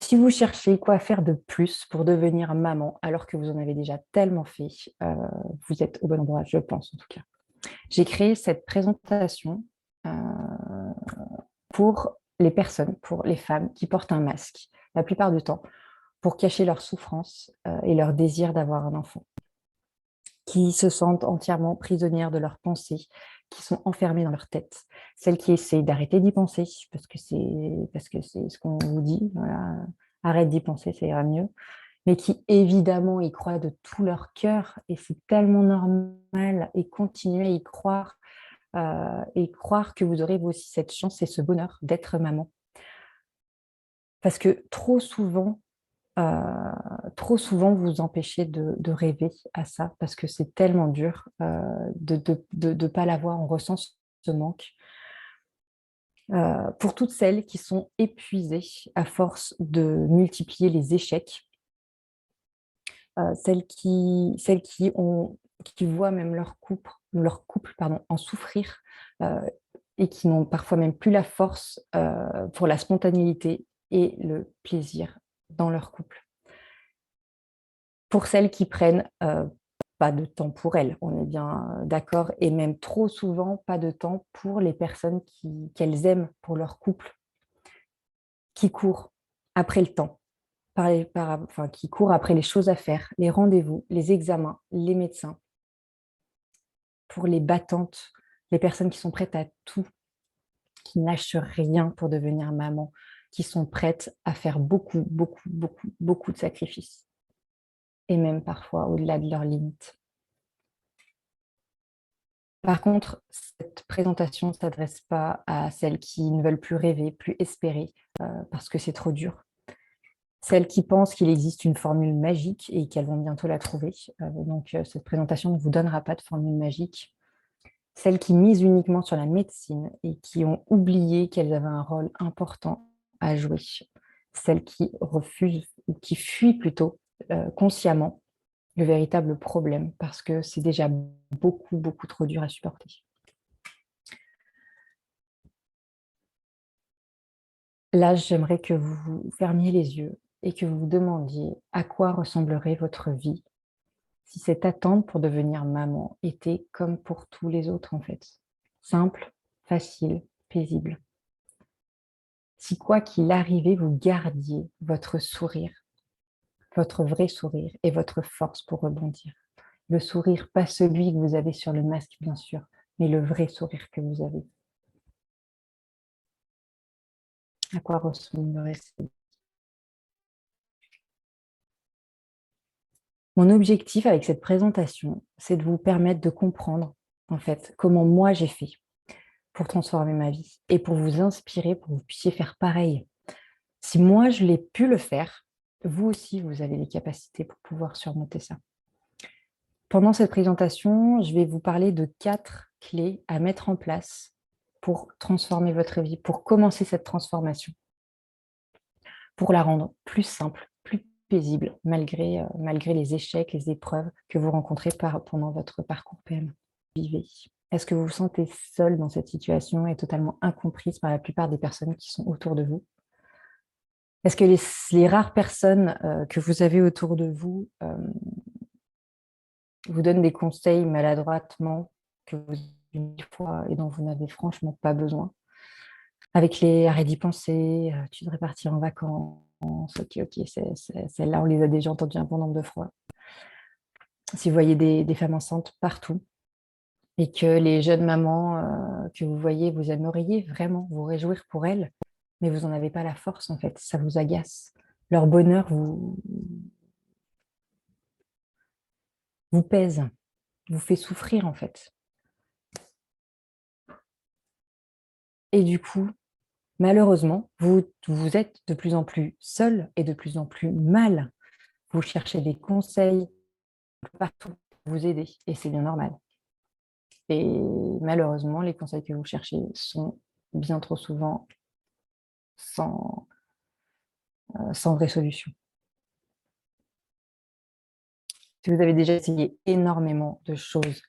Si vous cherchez quoi faire de plus pour devenir maman, alors que vous en avez déjà tellement fait, vous êtes au bon endroit, je pense en tout cas. J'ai créé cette présentation euh, pour les personnes, pour les femmes qui portent un masque, la plupart du temps, pour cacher leur souffrance et leur désir d'avoir un enfant, qui se sentent entièrement prisonnières de leurs pensées, qui sont enfermées dans leur tête, celles qui essaient d'arrêter d'y penser, parce que c'est ce qu'on vous dit, voilà, arrête d'y penser, ça ira mieux, mais qui évidemment y croient de tout leur cœur, et c'est tellement normal, et continuer à y croire, et croire que vous aurez vous aussi cette chance et ce bonheur d'être maman. Parce que trop souvent, vous vous empêchez de rêver à ça, parce que c'est tellement dur de pas l'avoir. On ressent ce manque. Pour toutes celles qui sont épuisées à force de multiplier les échecs, qui voient même leur couple pardon, en souffrir, euh, et qui n'ont parfois même plus la force pour la spontanéité et le plaisir dans leur couple. Pour celles qui prennent pas de temps pour elles, on est bien d'accord, et même trop souvent pas de temps pour les personnes qu'elles aiment, pour leur couple, qui courent après le temps, qui courent après les choses à faire, les rendez-vous, les examens, les médecins, pour les battantes, les personnes qui sont prêtes à tout, qui ne lâchent rien pour devenir maman, qui sont prêtes à faire beaucoup, beaucoup, beaucoup, beaucoup de sacrifices, et même parfois au-delà de leurs limites. Par contre, cette présentation ne s'adresse pas à celles qui ne veulent plus rêver, plus espérer, parce que c'est trop dur. Celles qui pensent qu'il existe une formule magique et qu'elles vont bientôt la trouver. Donc, cette présentation ne vous donnera pas de formule magique. Celles qui misent uniquement sur la médecine et qui ont oublié qu'elles avaient un rôle important à jouer. Celles qui refusent ou qui fuient plutôt consciemment le véritable problème, parce que c'est déjà beaucoup, beaucoup trop dur à supporter. Là, j'aimerais que vous fermiez les yeux et que vous vous demandiez à quoi ressemblerait votre vie si cette attente pour devenir maman était comme pour tous les autres, en fait. Simple, facile, paisible. Si quoi qu'il arrivait, vous gardiez votre sourire, votre vrai sourire et votre force pour rebondir. Le sourire, pas celui que vous avez sur le masque, bien sûr, mais le vrai sourire que vous avez. À quoi ressemblerait cette vie? Mon objectif avec cette présentation, c'est de vous permettre de comprendre, en fait, comment moi j'ai fait pour transformer ma vie et pour vous inspirer, pour que vous puissiez faire pareil. Si moi, je l'ai pu le faire, vous aussi, vous avez les capacités pour pouvoir surmonter ça. Pendant cette présentation, je vais vous parler de 4 clés à mettre en place pour transformer votre vie, pour commencer cette transformation, pour la rendre plus simple, plus paisible, malgré les échecs, les épreuves que vous rencontrez pendant votre parcours PME. Vivez. Est-ce que vous vous sentez seule dans cette situation et totalement incomprise par la plupart des personnes qui sont autour de vous? Est-ce que les rares personnes que vous avez autour de vous vous donnent des conseils maladroitement que vous une fois et dont vous n'avez franchement pas besoin? Avec les arrêts d'y penser, tu devrais partir en vacances, ok, celles-là, on les a déjà entendues un bon nombre de fois. Si vous voyez des femmes enceintes partout et que les jeunes mamans que vous voyez, vous aimeriez vraiment vous réjouir pour elles, mais vous n'en avez pas la force en fait, ça vous agace. Leur bonheur vous pèse, vous fait souffrir en fait. Et du coup, malheureusement, vous êtes de plus en plus seul et de plus en plus mal. Vous cherchez des conseils partout pour vous aider et c'est bien normal. Et malheureusement, les conseils que vous cherchez sont bien trop souvent sans, sans vraie solution. Si vous avez déjà essayé énormément de choses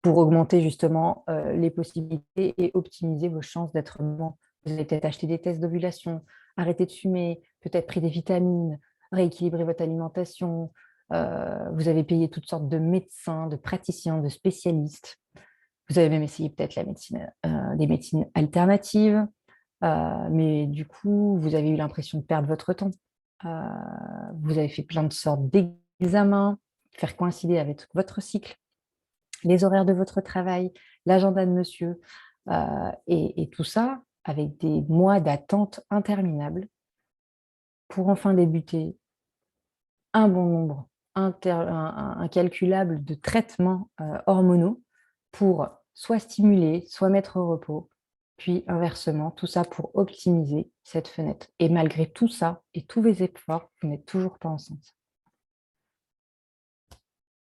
pour augmenter justement les possibilités et optimiser vos chances d'être maman, vous avez peut-être acheté des tests d'ovulation, arrêté de fumer, peut-être pris des vitamines, rééquilibré votre alimentation. Vous avez payé toutes sortes de médecins, de praticiens, de spécialistes. Vous avez même essayé peut-être des médecines alternatives, mais du coup, vous avez eu l'impression de perdre votre temps. Euh, vous avez fait plein de sortes d'examens, faire coïncider avec votre cycle, les horaires de votre travail, l'agenda de monsieur, et tout ça avec des mois d'attente interminables pour enfin débuter un bon nombre incalculable de traitements hormonaux pour soit stimuler, soit mettre au repos, puis inversement, tout ça pour optimiser cette fenêtre. Et malgré tout ça et tous vos efforts, vous n'êtes toujours pas enceinte.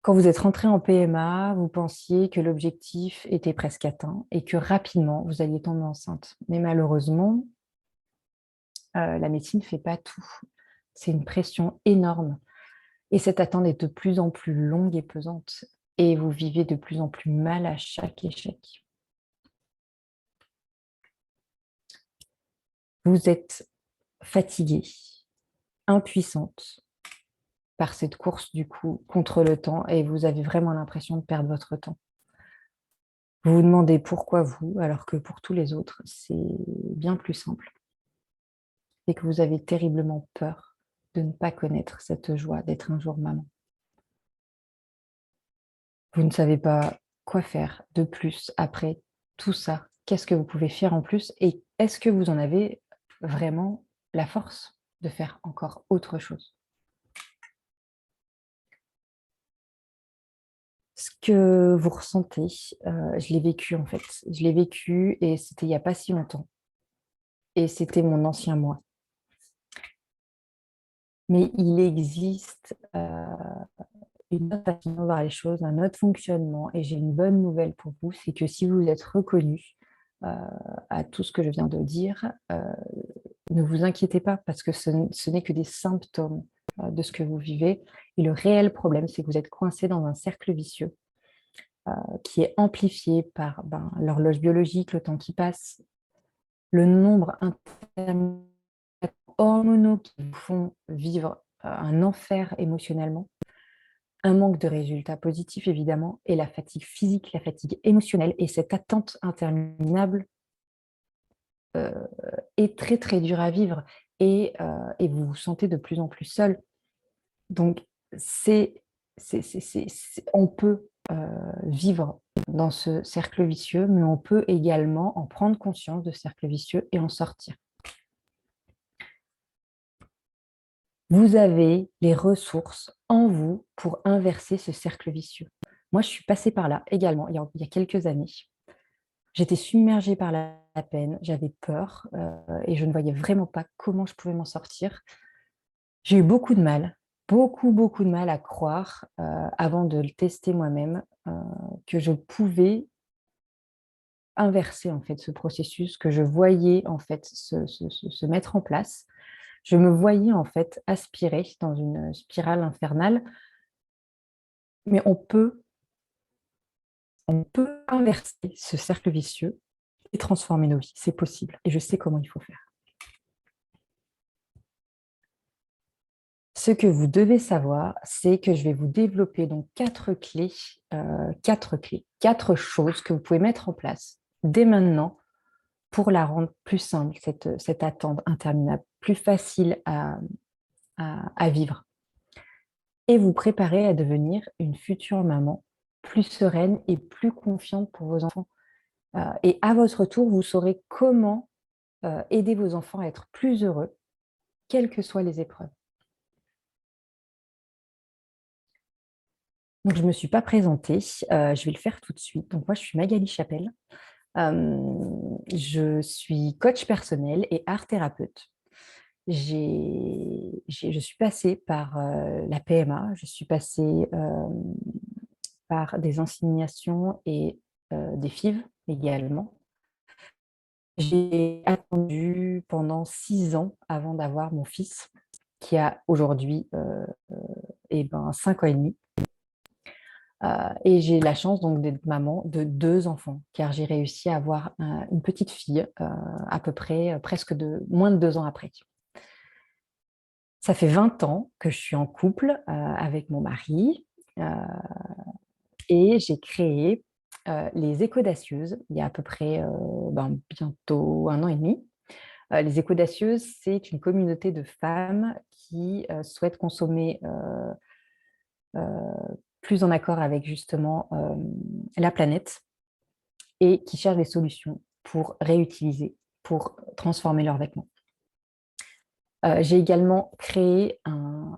Quand vous êtes rentré en PMA, vous pensiez que l'objectif était presque atteint et que rapidement, vous alliez tomber enceinte. Mais malheureusement, la médecine ne fait pas tout. C'est une pression énorme. Et cette attente est de plus en plus longue et pesante. Et vous vivez de plus en plus mal à chaque échec. Vous êtes fatiguée, impuissante par cette course du coup contre le temps et vous avez vraiment l'impression de perdre votre temps. Vous vous demandez pourquoi vous, alors que pour tous les autres, c'est bien plus simple. Et que vous avez terriblement peur de ne pas connaître cette joie d'être un jour maman. Vous ne savez pas quoi faire de plus après tout ça. Qu'est-ce que vous pouvez faire en plus? Et est-ce que vous en avez vraiment la force de faire encore autre chose? Ce que vous ressentez, je l'ai vécu en fait. Je l'ai vécu et c'était il n'y a pas si longtemps. Et c'était mon ancien moi. Mais il existe une autre façon de voir les choses, un autre fonctionnement. Et j'ai une bonne nouvelle pour vous, c'est que si vous êtes reconnu euh, à tout ce que je viens de dire, ne vous inquiétez pas parce que ce n'est que des symptômes de ce que vous vivez. Et le réel problème, c'est que vous êtes coincé dans un cercle vicieux qui est amplifié par l'horloge biologique, le temps qui passe, le nombre hormonaux qui vous font vivre un enfer émotionnellement, un manque de résultats positifs évidemment, et la fatigue physique, la fatigue émotionnelle, et cette attente interminable est très très dure à vivre, et vous vous sentez de plus en plus seul. Donc, on peut vivre dans ce cercle vicieux, mais on peut également en prendre conscience de ce cercle vicieux et en sortir. Vous avez les ressources en vous pour inverser ce cercle vicieux. Moi, je suis passée par là également il y a quelques années. J'étais submergée par la peine, j'avais peur et je ne voyais vraiment pas comment je pouvais m'en sortir. J'ai eu beaucoup de mal, beaucoup de mal à croire, avant de le tester moi-même, que je pouvais inverser en fait ce processus, que je voyais en fait se mettre en place. Je me voyais en fait aspirer dans une spirale infernale, mais on peut inverser ce cercle vicieux et transformer nos vies. C'est possible et je sais comment il faut faire. Ce que vous devez savoir, c'est que je vais vous développer donc quatre clés, quatre choses que vous pouvez mettre en place dès maintenant pour la rendre plus simple, cette attente interminable, plus facile à vivre et vous préparer à devenir une future maman plus sereine et plus confiante pour vos enfants. Et à votre tour, vous saurez comment aider vos enfants à être plus heureux, quelles que soient les épreuves. Donc, je ne me suis pas présentée, je vais le faire tout de suite. Donc, moi, je suis Magali Chapelle. Je suis coach personnel et art thérapeute. Je suis passée par la PMA, je suis passée par des inséminations et des FIV également. J'ai attendu pendant 6 ans avant d'avoir mon fils, qui a aujourd'hui 5 ans et demi. Et j'ai la chance donc d'être maman de 2 enfants, car j'ai réussi à avoir une petite fille à peu près presque moins de 2 ans après. Ça fait 20 ans que je suis en couple avec mon mari et j'ai créé les Écodacieuses il y a à peu près bientôt 1 an et demi. Les Écodacieuses, c'est une communauté de femmes qui souhaitent consommer plus en accord avec justement la planète et qui cherchent des solutions pour réutiliser, pour transformer leurs vêtements. J'ai également créé un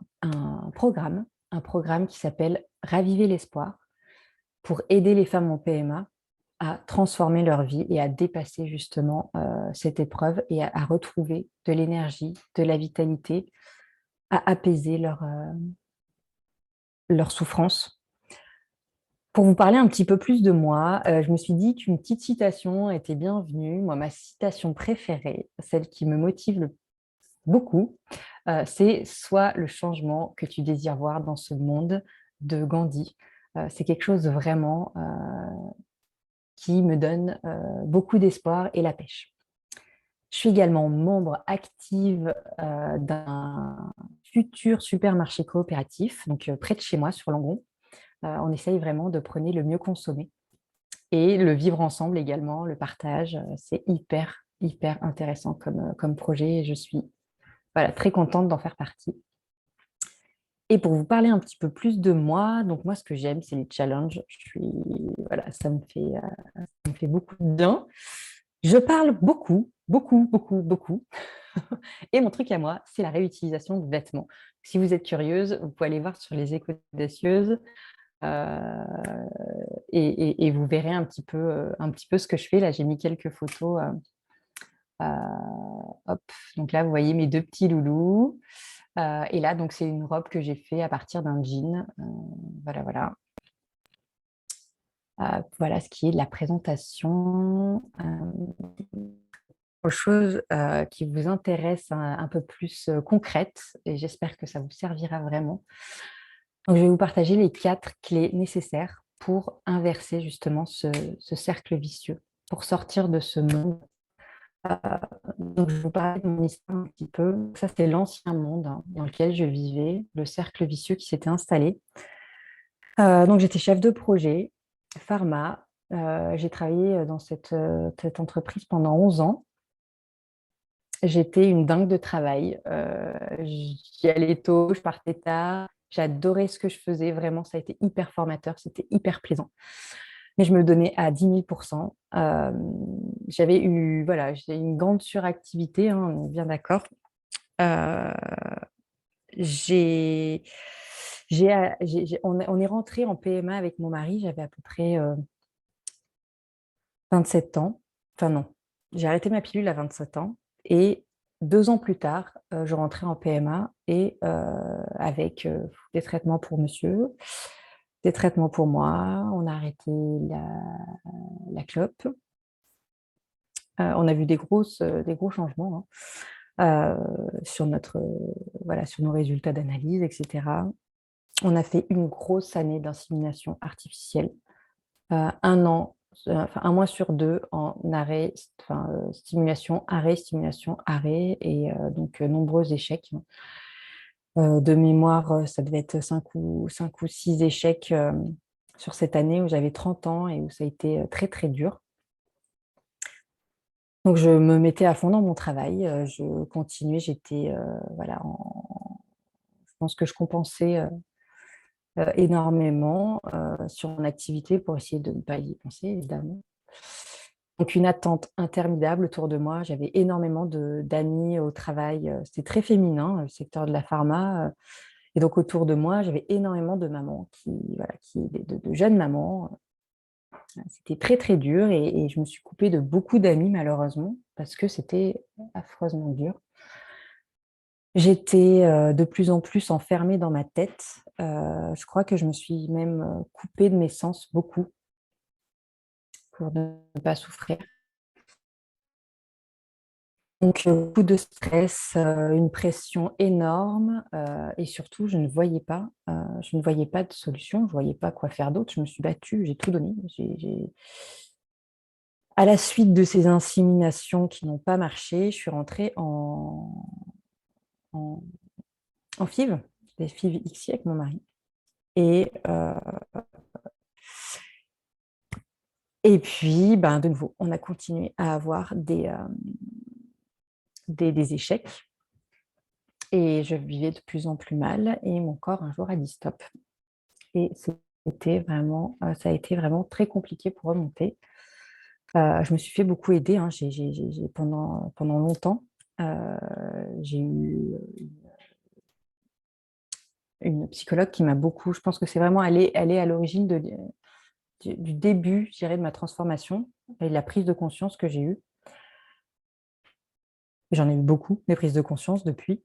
programme qui s'appelle Raviver l'espoir pour aider les femmes en PMA à transformer leur vie et à dépasser justement cette épreuve et à retrouver de l'énergie, de la vitalité, à apaiser leur souffrance. Pour vous parler un petit peu plus de moi, je me suis dit qu'une petite citation était bienvenue. Moi, ma citation préférée, celle qui me motive beaucoup, c'est soit le changement que tu désires voir dans ce monde de Gandhi. C'est quelque chose vraiment qui me donne beaucoup d'espoir et la pêche. Je suis également membre active d'un futur supermarché coopératif, donc près de chez moi, sur Langon. On essaye vraiment de prôner le mieux consommé et le vivre ensemble également, le partage. C'est hyper, hyper intéressant comme projet et je suis très contente d'en faire partie. Et pour vous parler un petit peu plus de moi, donc moi, ce que j'aime, c'est les challenges. Ça me fait beaucoup de bien. Je parle beaucoup, beaucoup, beaucoup, beaucoup. Et mon truc à moi, c'est la réutilisation de vêtements. Si vous êtes curieuse, vous pouvez aller voir sur les Écodacieuses et vous verrez un petit peu ce que je fais. Là, j'ai mis quelques photos. Hop. Donc là, vous voyez mes deux petits loulous. Et là, donc, c'est une robe que j'ai fait à partir d'un jean. Voilà. Voilà ce qui est de la présentation. Aux choses qui vous intéressent un peu plus concrètes, et j'espère que ça vous servira vraiment. Donc, je vais vous partager les 4 clés nécessaires pour inverser justement ce cercle vicieux, pour sortir de ce monde. Donc, je vais vous parler de mon histoire un petit peu. Ça, c'était l'ancien monde dans lequel je vivais, le cercle vicieux qui s'était installé. Donc, j'étais chef de projet, pharma. J'ai travaillé dans cette entreprise pendant 11 ans. J'étais une dingue de travail. J'y allais tôt, je partais tard. J'adorais ce que je faisais. Vraiment, ça a été hyper formateur. C'était hyper plaisant. Mais je me donnais à 10 000%. J'ai une grande suractivité, hein, on est bien d'accord. Euh, j'ai, on est rentré en PMA avec mon mari. J'avais à peu près 27 ans. Enfin non, j'ai arrêté ma pilule à 27 ans. Et 2 ans plus tard, je rentrais en PMA et avec des traitements pour monsieur, des traitements pour moi. On a arrêté la clope. On a vu des gros changements sur sur nos résultats d'analyse, etc. On a fait une grosse année d'insémination artificielle. 1 mois sur 2 en arrêt, stimulation, arrêt, et donc nombreux échecs. De mémoire, ça devait être 5 ou 6 échecs sur cette année où j'avais 30 ans et où ça a été très, très dur. Donc, je me mettais à fond dans mon travail. Je continuais, je pense que je compensais énormément sur mon activité pour essayer de ne pas y penser, évidemment. Donc, une attente interminable autour de moi. J'avais énormément d'amis au travail. C'était très féminin, le secteur de la pharma. Et donc, autour de moi, j'avais énormément de mamans, de jeunes mamans. C'était très, très dur et je me suis coupée de beaucoup d'amis, malheureusement, parce que c'était affreusement dur. J'étais de plus en plus enfermée dans ma tête. Je crois que je me suis même coupée de mes sens beaucoup pour ne pas souffrir. Donc, beaucoup de stress, une pression énorme et surtout, je ne voyais pas de solution, je ne voyais pas quoi faire d'autre. Je me suis battue, j'ai tout donné. À la suite de ces inséminations qui n'ont pas marché, je suis rentrée en en FIV, des FIV XI avec mon mari. Et, et puis, ben, de nouveau, on a continué à avoir des échecs. Et je vivais de plus en plus mal. Et mon corps, un jour, a dit stop. Et ça a été vraiment très compliqué pour remonter. Je me suis fait beaucoup aider, hein. Pendant longtemps, j'ai eu une psychologue qui m'a beaucoup. Je pense que c'est vraiment elle est à l'origine du début, je dirais, de ma transformation et de la prise de conscience que j'ai eue. J'en ai eu beaucoup, des prises de conscience depuis.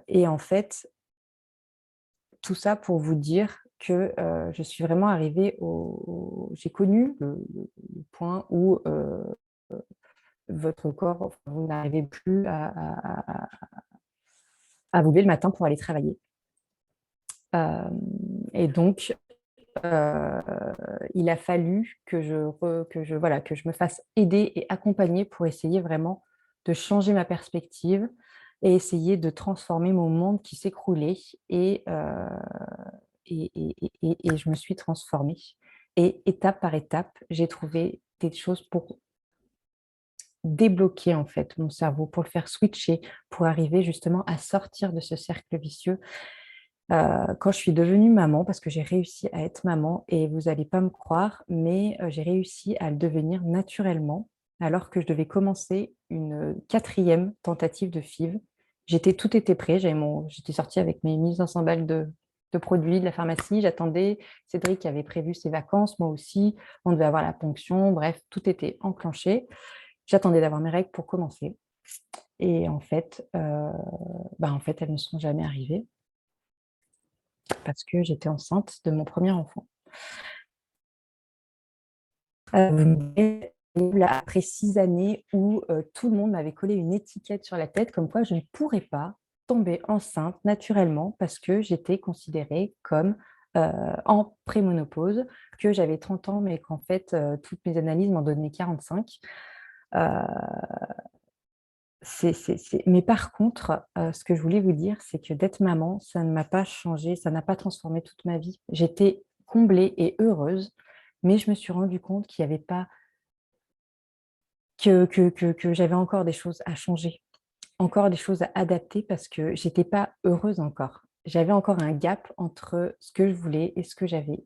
Et en fait, tout ça pour vous dire que je suis vraiment arrivée j'ai connu le point où votre corps, enfin, vous n'arrivez plus à vous lever le matin pour aller travailler. Et donc, euh, il a fallu que je me fasse aider et accompagner pour essayer vraiment de changer ma perspective et essayer de transformer mon monde qui s'écroulait. Et je me suis transformée. Et étape par étape, j'ai trouvé des choses pour débloquer en fait mon cerveau, pour le faire switcher, pour arriver justement à sortir de ce cercle vicieux. Quand je suis devenue maman, parce que j'ai réussi à être maman, et vous n'allez pas me croire, mais j'ai réussi à le devenir naturellement, alors que je devais commencer une quatrième tentative de FIV. Tout était prêt, j'étais sortie avec mes 1500 balles de produits de la pharmacie, j'attendais, Cédric avait prévu ses vacances, moi aussi, on devait avoir la ponction, bref, tout était enclenché. J'attendais d'avoir mes règles pour commencer. Et en fait, elles ne sont jamais arrivées parce que j'étais enceinte de mon premier enfant. Après 6 années où tout le monde m'avait collé une étiquette sur la tête comme quoi je ne pourrais pas tomber enceinte naturellement parce que j'étais considérée comme en prémonopause, que j'avais 30 ans mais qu'en fait toutes mes analyses m'en donnaient 45. Euh, Mais par contre, ce que je voulais vous dire, c'est que d'être maman, ça ne m'a pas changé, ça n'a pas transformé toute ma vie. J'étais comblée et heureuse, mais je me suis rendu compte qu'il n'y avait pas que j'avais encore des choses à changer, encore des choses à adapter parce que j'étais pas heureuse encore. J'avais encore un gap entre ce que je voulais et ce que j'avais.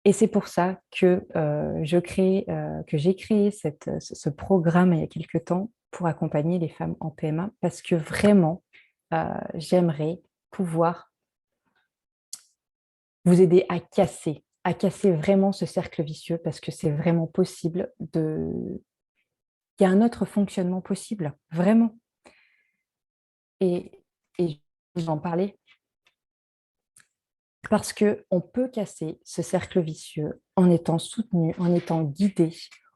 Et c'est pour ça que j'ai créé ce programme il y a quelques temps pour accompagner les femmes en PMA parce que vraiment, j'aimerais pouvoir vous aider à casser vraiment ce cercle vicieux parce que c'est vraiment possible il y a un autre fonctionnement possible, vraiment. Et, et je vais en parler parce qu'on peut casser ce cercle vicieux en étant soutenu, en étant guidé.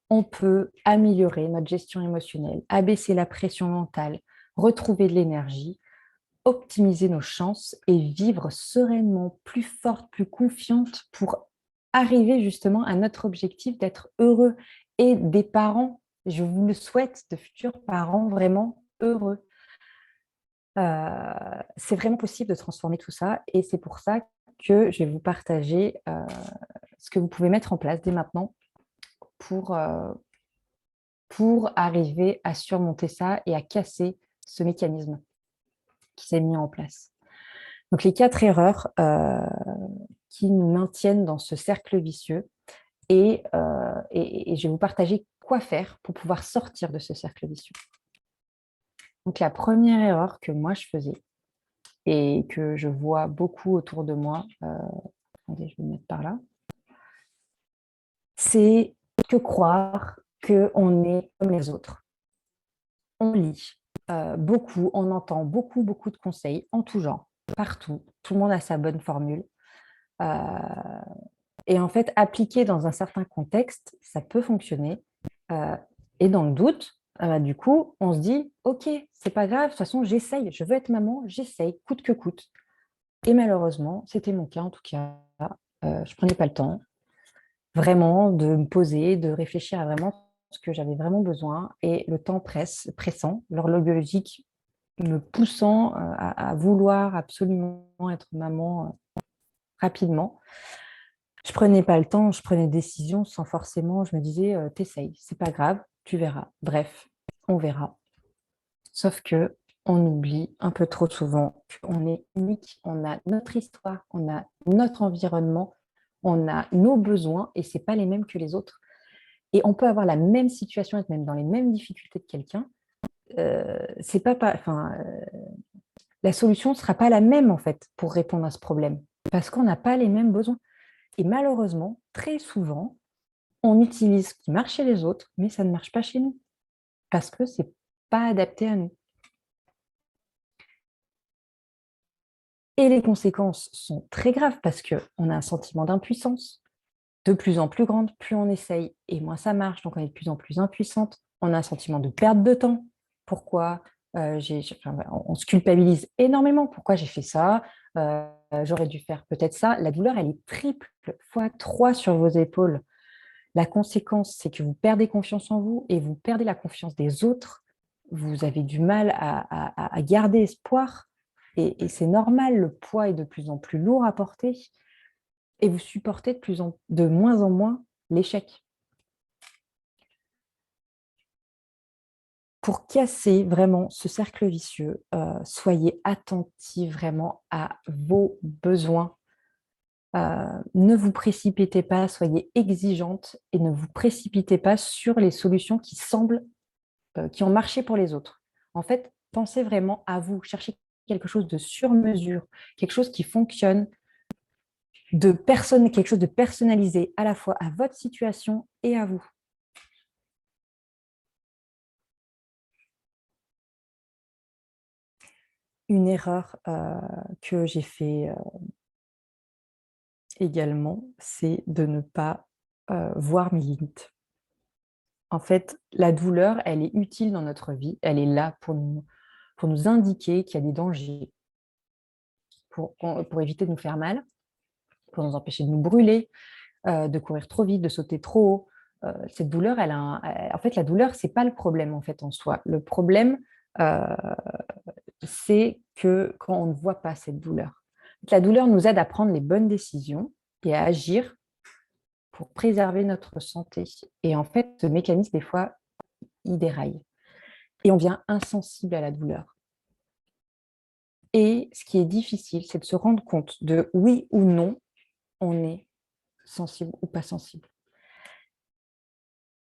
On peut améliorer notre gestion émotionnelle, abaisser la pression mentale, retrouver de l'énergie, optimiser nos chances et vivre sereinement, plus forte, plus confiante pour arriver justement à notre objectif d'être heureux et des parents, je vous le souhaite, de futurs parents vraiment heureux. C'est vraiment possible de transformer tout ça et c'est pour ça que je vais vous partager ce que vous pouvez mettre en place dès maintenant pour, euh, pour arriver à surmonter ça et à casser ce mécanisme qui s'est mis en place. Donc les 4 erreurs qui nous maintiennent dans ce cercle vicieux et je vais vous partager quoi faire pour pouvoir sortir de ce cercle vicieux. Donc la première erreur que moi je faisais et que je vois beaucoup autour de moi, attendez, je vais me mettre par là, c'est que croire qu'on est comme les autres. On lit beaucoup, on entend beaucoup, beaucoup de conseils en tout genre, partout. Tout le monde a sa bonne formule. Euh, et en fait, appliqué dans un certain contexte, ça peut fonctionner. Euh, et dans le doute, du coup, on se dit, OK, c'est pas grave, de toute façon, j'essaye, je veux être maman, j'essaye, coûte que coûte. Et malheureusement, c'était mon cas en tout cas. Je prenais pas le temps vraiment de me poser, de réfléchir à vraiment ce que j'avais vraiment besoin. Et le temps pressant, l'horloge biologique me poussant à vouloir absolument être maman rapidement. Je prenais pas le temps, je prenais des décisions sans forcément, je me disais, t'essayes, c'est pas grave, tu verras. Bref, on verra. Sauf que on oublie un peu trop souvent qu'on est unique, on a notre histoire, on a notre environnement, on a nos besoins et c'est pas les mêmes que les autres. Et on peut avoir la même situation, être même dans les mêmes difficultés que quelqu'un. C'est enfin, la solution ne sera pas la même en fait pour répondre à ce problème parce qu'on n'a pas les mêmes besoins. Et malheureusement, très souvent, on utilise ce qui marche chez les autres, mais ça ne marche pas chez nous parce que c'est pas adapté à nous. Et les conséquences sont très graves parce qu'on a un sentiment d'impuissance de plus en plus grande, plus on essaye et moins ça marche, donc on est de plus en plus impuissante. On a un sentiment de perte de temps. Pourquoi on se culpabilise énormément. Pourquoi j'ai fait ça? J'aurais dû faire peut-être ça. La douleur, elle est triple fois 3 sur vos épaules. La conséquence, c'est que vous perdez confiance en vous et vous perdez la confiance des autres. Vous avez du mal à garder espoir et c'est normal, le poids est de plus en plus lourd à porter et vous supportez de moins en moins l'échec. Pour casser vraiment ce cercle vicieux, soyez attentifs vraiment à vos besoins. Ne vous précipitez pas, soyez exigeante et ne vous précipitez pas sur les solutions qui ont marché pour les autres. En fait, pensez vraiment à vous, cherchez quelque chose de sur mesure, quelque chose qui fonctionne, quelque chose de personnalisé à la fois à votre situation et à vous. Une erreur que j'ai fait également, c'est de ne pas voir mes limites. En fait, la douleur, elle est utile dans notre vie, elle est là pour nous indiquer qu'il y a des dangers, pour éviter de nous faire mal, pour nous empêcher de nous brûler, de courir trop vite, de sauter trop haut. Cette douleur, en fait, la douleur, c'est pas le problème en fait en soi. Le problème, euh, c'est que quand on ne voit pas cette douleur. La douleur nous aide à prendre les bonnes décisions et à agir pour préserver notre santé. Et en fait, ce mécanisme, des fois, il déraille. Et on devient insensible à la douleur. Et ce qui est difficile, c'est de se rendre compte de oui ou non, on est sensible ou pas sensible.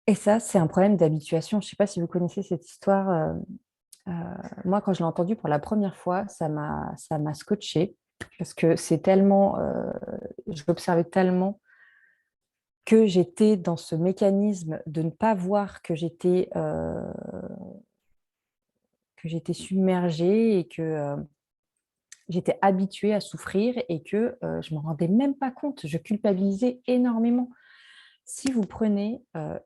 Et ça, c'est un problème d'habituation. Je ne sais pas si vous connaissez cette histoire. Moi, quand je l'ai entendue pour la première fois, ça m'a scotché parce que c'est tellement, je l'observais tellement que j'étais dans ce mécanisme de ne pas voir que j'étais submergée et que j'étais habituée à souffrir et que je ne me rendais même pas compte. Je culpabilisais énormément. Si vous prenez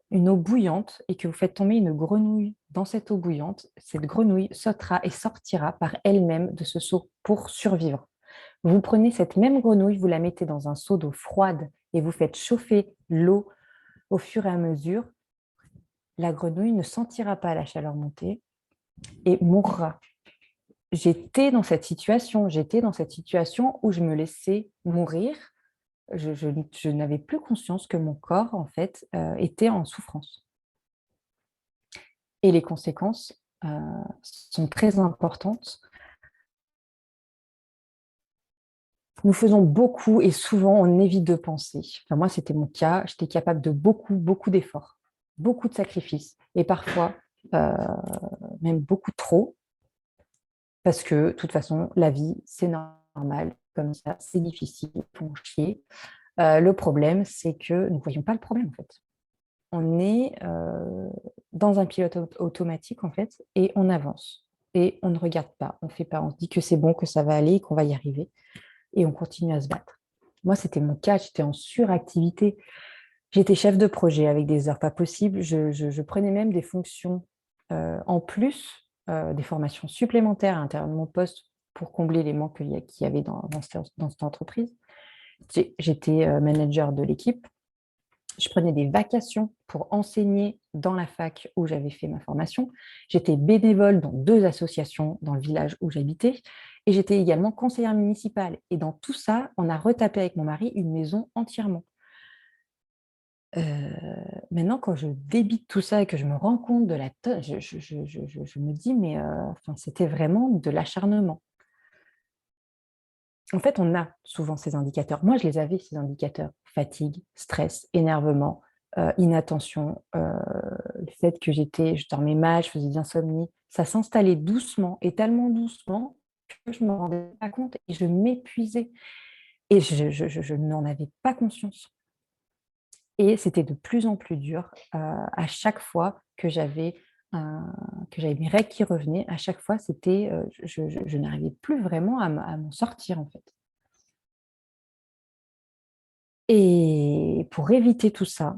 une eau bouillante et que vous faites tomber une grenouille dans cette eau bouillante, cette grenouille sautera et sortira par elle-même de ce seau pour survivre. Vous prenez cette même grenouille, vous la mettez dans un seau d'eau froide et vous faites chauffer l'eau au fur et à mesure. La grenouille ne sentira pas la chaleur monter et mourra. J'étais dans cette situation où je me laissais mourir. Je n'avais plus conscience que mon corps, en fait, était en souffrance. Et les conséquences sont très importantes. Nous faisons beaucoup et souvent on évite de penser. Enfin, moi, c'était mon cas. J'étais capable de beaucoup, beaucoup d'efforts, beaucoup de sacrifices et parfois même beaucoup trop parce que de toute façon, la vie, c'est normal, comme ça, c'est difficile, il faut en chier. Le problème, c'est que nous ne voyons pas le problème en fait. On est dans un pilote automatique en fait et on avance et on ne regarde pas, on ne fait pas, on se dit que c'est bon, que ça va aller, qu'on va y arriver et on continue à se battre. Moi, c'était mon cas, j'étais en suractivité. J'étais chef de projet avec des heures pas possibles. Je prenais même des fonctions en plus, des formations supplémentaires à l'intérieur de mon poste pour combler les manques qu'il y avait dans cette entreprise. J'étais manager de l'équipe Je prenais des vacations pour enseigner dans la fac où j'avais fait ma formation. J'étais bénévole dans 2 associations dans le village où j'habitais et j'étais également conseillère municipale. Et dans tout ça, on a retapé avec mon mari une maison entièrement. Euh, Maintenant, quand je débite tout ça et que je me rends compte de la tonne, je me dis, mais enfin, c'était vraiment de l'acharnement. En fait, on a souvent ces indicateurs. Moi, je les avais, ces indicateurs. Fatigue, stress, énervement, inattention, le fait que je dormais mal, je faisais des insomnies. Ça s'installait doucement et tellement doucement que je ne me rendais pas compte et je m'épuisais. Et je n'en avais pas conscience. Et c'était de plus en plus dur à chaque fois que j'avais mes règles qui revenaient. À chaque fois, je n'arrivais plus vraiment à m'en sortir, en fait. Et pour éviter tout ça,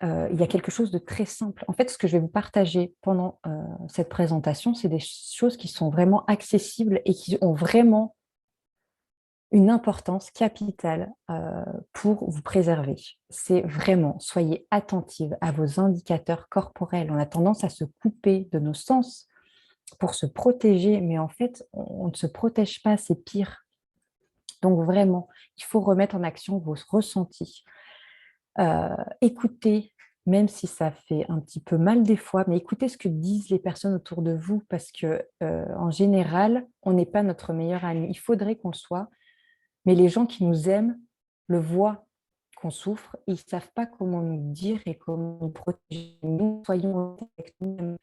il y a quelque chose de très simple. En fait, ce que je vais vous partager pendant cette présentation, c'est des choses qui sont vraiment accessibles et qui ont vraiment une importance capitale pour vous préserver. C'est vraiment, soyez attentive à vos indicateurs corporels. On a tendance à se couper de nos sens pour se protéger, mais en fait, on ne se protège pas, c'est pire. Donc vraiment, il faut remettre en action vos ressentis. Écoutez, même si ça fait un petit peu mal des fois, mais écoutez ce que disent les personnes autour de vous parce que en général, on n'est pas notre meilleur ami. Il faudrait qu'on le soit, mais les gens qui nous aiment le voient qu'on souffre, ils ne savent pas comment nous dire et comment nous protéger. Nous, soyons honnêtes avec nous-mêmes.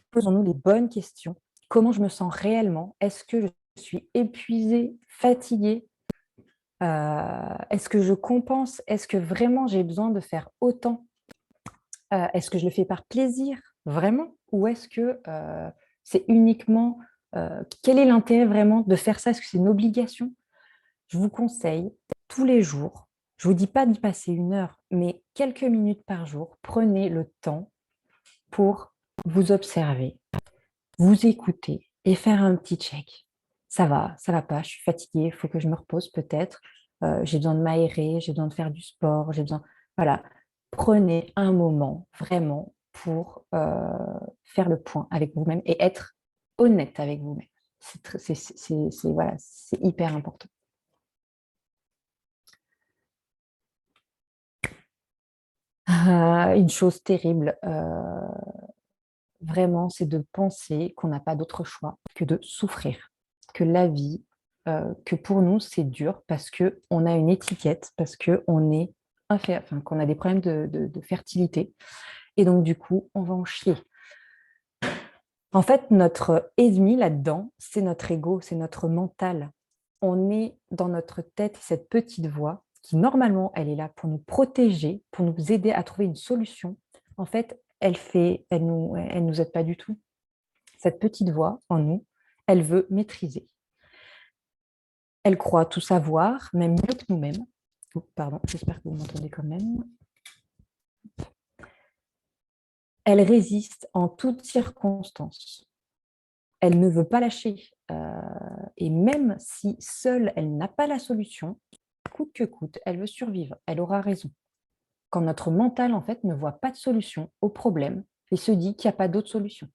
Posons-nous les bonnes questions. Comment je me sens réellement? Est-ce que je suis épuisée, fatiguée? Est-ce que je compense? Est-ce que vraiment j'ai besoin de faire autant? Est-ce que je le fais par plaisir, vraiment? Ou est-ce que c'est uniquement... quel est l'intérêt vraiment de faire ça? Est-ce que c'est une obligation? Je vous conseille tous les jours, je ne vous dis pas d'y passer 1 heure, mais quelques minutes par jour, prenez le temps pour vous observer, vous écouter et faire un petit check. Ça va pas, je suis fatiguée, il faut que je me repose peut-être. J'ai besoin de m'aérer, j'ai besoin de faire du sport, j'ai besoin... Voilà, prenez un moment vraiment pour faire le point avec vous-même et être honnête avec vous-même. Voilà, c'est hyper important. Une chose terrible, vraiment, c'est de penser qu'on n'a pas d'autre choix que de souffrir, que la vie, que pour nous, c'est dur parce qu'on a une étiquette, parce qu'on est enfin, qu'on a des problèmes de fertilité. Et donc, du coup, on va en chier. En fait, notre ennemi là-dedans, c'est notre ego, c'est notre mental. On est dans notre tête, cette petite voix qui, normalement, elle est là pour nous protéger, pour nous aider à trouver une solution. En fait, elle nous aide pas du tout. Cette petite voix en nous, elle veut maîtriser. Elle croit tout savoir, même mieux que nous-mêmes. Oh, pardon, j'espère que vous m'entendez quand même. Elle résiste en toutes circonstances. Elle ne veut pas lâcher. Et même si seule, elle n'a pas la solution, coûte que coûte, elle veut survivre. Elle aura raison. Quand notre mental, en fait, ne voit pas de solution au problème et se dit qu'il n'y a pas d'autre solution.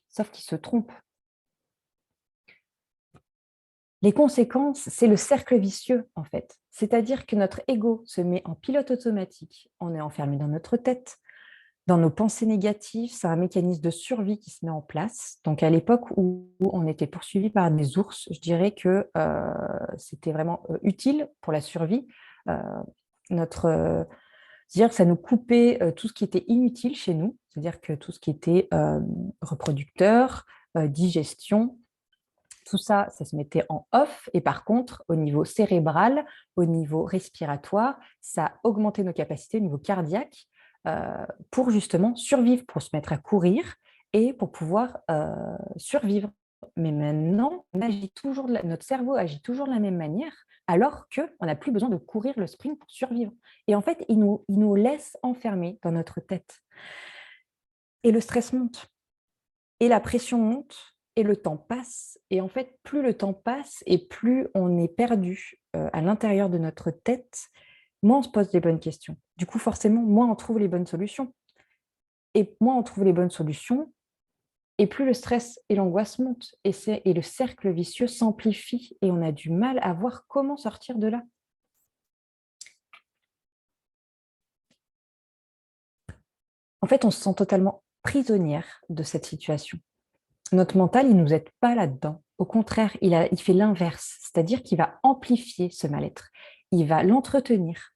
Sauf qu'il se trompe. Les conséquences, c'est le cercle vicieux, en fait. C'est-à-dire que notre ego se met en pilote automatique. On est enfermé dans notre tête, dans nos pensées négatives. C'est un mécanisme de survie qui se met en place. Donc, à l'époque où on était poursuivi par des ours, je dirais que c'était vraiment utile pour la survie. Euh, C'est-à-dire que ça nous coupait tout ce qui était inutile chez nous, c'est-à-dire que tout ce qui était reproducteur, digestion, tout ça, ça se mettait en off. Et par contre, au niveau cérébral, au niveau respiratoire, ça augmentait nos capacités au niveau cardiaque pour justement survivre, pour se mettre à courir et pour pouvoir survivre. Mais maintenant, notre cerveau agit toujours de la même manière, alors qu'on n'a plus besoin de courir le sprint pour survivre. Et en fait, il nous laisse enfermés dans notre tête. Et le stress monte. Et la pression monte et le temps passe. Et en fait, plus le temps passe et plus on est perdu à l'intérieur de notre tête moins on se pose les bonnes questions. Du coup, forcément, moins on trouve les bonnes solutions. Et moins on trouve les bonnes solutions, et plus le stress et l'angoisse montent. Et le cercle vicieux s'amplifie et on a du mal à voir comment sortir de là. En fait, on se sent totalement prisonnière de cette situation. Notre mental, il ne nous aide pas là-dedans. Au contraire, il fait l'inverse, c'est-à-dire qu'il va amplifier ce mal-être. Il va l'entretenir.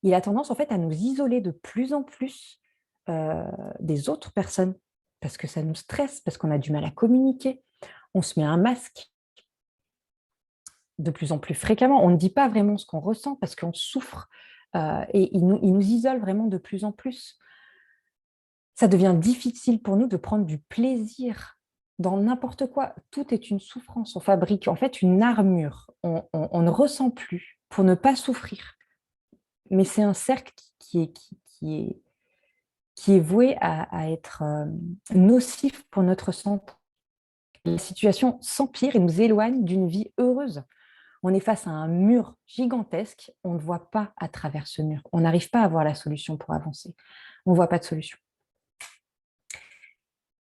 Il a tendance, en fait, à nous isoler de plus en plus des autres personnes parce que ça nous stresse, parce qu'on a du mal à communiquer. On se met un masque de plus en plus fréquemment. On ne dit pas vraiment ce qu'on ressent parce qu'on souffre et il nous isole vraiment de plus en plus. Ça devient difficile pour nous de prendre du plaisir dans n'importe quoi. Tout est une souffrance. On fabrique en fait une armure. On ne ressent plus pour ne pas souffrir. Mais c'est un cercle qui est voué à être nocif pour notre santé. La situation s'empire et nous éloigne d'une vie heureuse. On est face à un mur gigantesque, on ne voit pas à travers ce mur. On n'arrive pas à voir la solution pour avancer. On ne voit pas de solution.